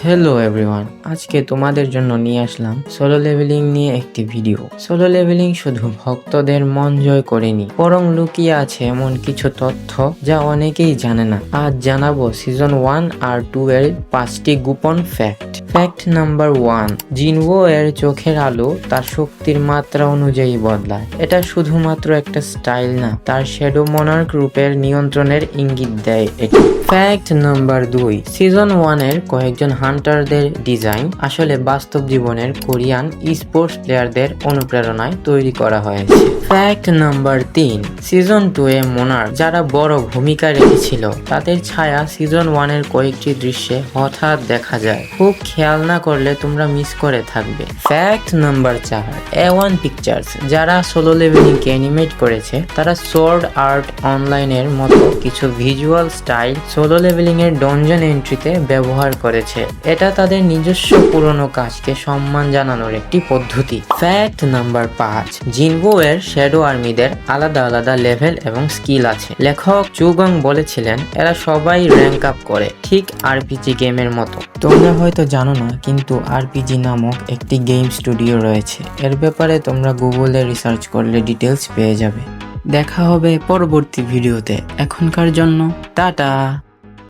Hello everyone, আজকে তোমাদের জন্য নিয়ে আসলাম সোলো লেভেলিং নিয়ে একটি ভিডিও। সোলো লেভেলিং শুধু ভক্তদের মন জয় করেনি, বরং লুকিয়ে আছে এমন কিছু তথ্য যা অনেকেই জানে না। আজ জানাবো সিজন 1 আর 2 এর 5টি গোপন ফ্যাক্ট। ফ্যাক্ট নাম্বার 1, জিনভো এর চোখের আলো তার শক্তির মাত্রা অনুযায়ী বদলায়। এটা শুধুমাত্র একটা স্টাইল না, তার শ্যাডো মনার্ক রূপের নিয়ন্ত্রণের ইঙ্গিত দেয় এটি। ফ্যাক্ট নাম্বার 2, সিজন 1 এর কয়েকজন হান্টারদের ডিজাইন আসলে বাস্তব জীবনের কোরিয়ান স্পোর্টস প্লেয়ারদের অনুপ্রেরণায় তৈরি করা হয়েছে। ফ্যাক্ট নাম্বার 3, সিজন 2 এ মোনার্ক যারা বড় ভূমিকা রেখেছিল তাদের ছায়া সিজন 1 এর কয়েকটি দৃশ্যে হঠাৎ দেখা যায়। খুব খেয়াল না করলে তোমরা মিস করে থাকবে। ফ্যাক্ট নাম্বার 4, A1 পিকচার্স যারা সোলো লেভেলিং কে অ্যানিমেট করেছে তারা সোর্ড আর্ট অনলাইনের মতো কিছু ভিজুয়াল স্টাইল সোলো লেভেলিং এর ডনজন এন্ট্রিতে ব্যবহার করেছে। এটা তাদের নিজস্ব পুরনো কাজকে সম্মান জানানোর একটি পদ্ধতি। ফ্যাক্ট নাম্বার 5, জিনভো এর শ্যাডো আর্মিদের আলাদা আলাদা লেভেল এবং স্কিল আছে। লেখক চুগং বলেছিলেন এরা সবাই র্যাঙ্ক আপ করে, ঠিক আরপিজি গেমের মতো। তোমরা হয়তো জানো না, কিন্তু আরপিজি নামক একটি গেম স্টুডিও রয়েছে। এর ব্যাপারে তোমরা গুগলে রিসার্চ করলে ডিটেলস পেয়ে যাবে। দেখা হবে পরবর্তী ভিডিওতে। এখনকার জন্য টাটা।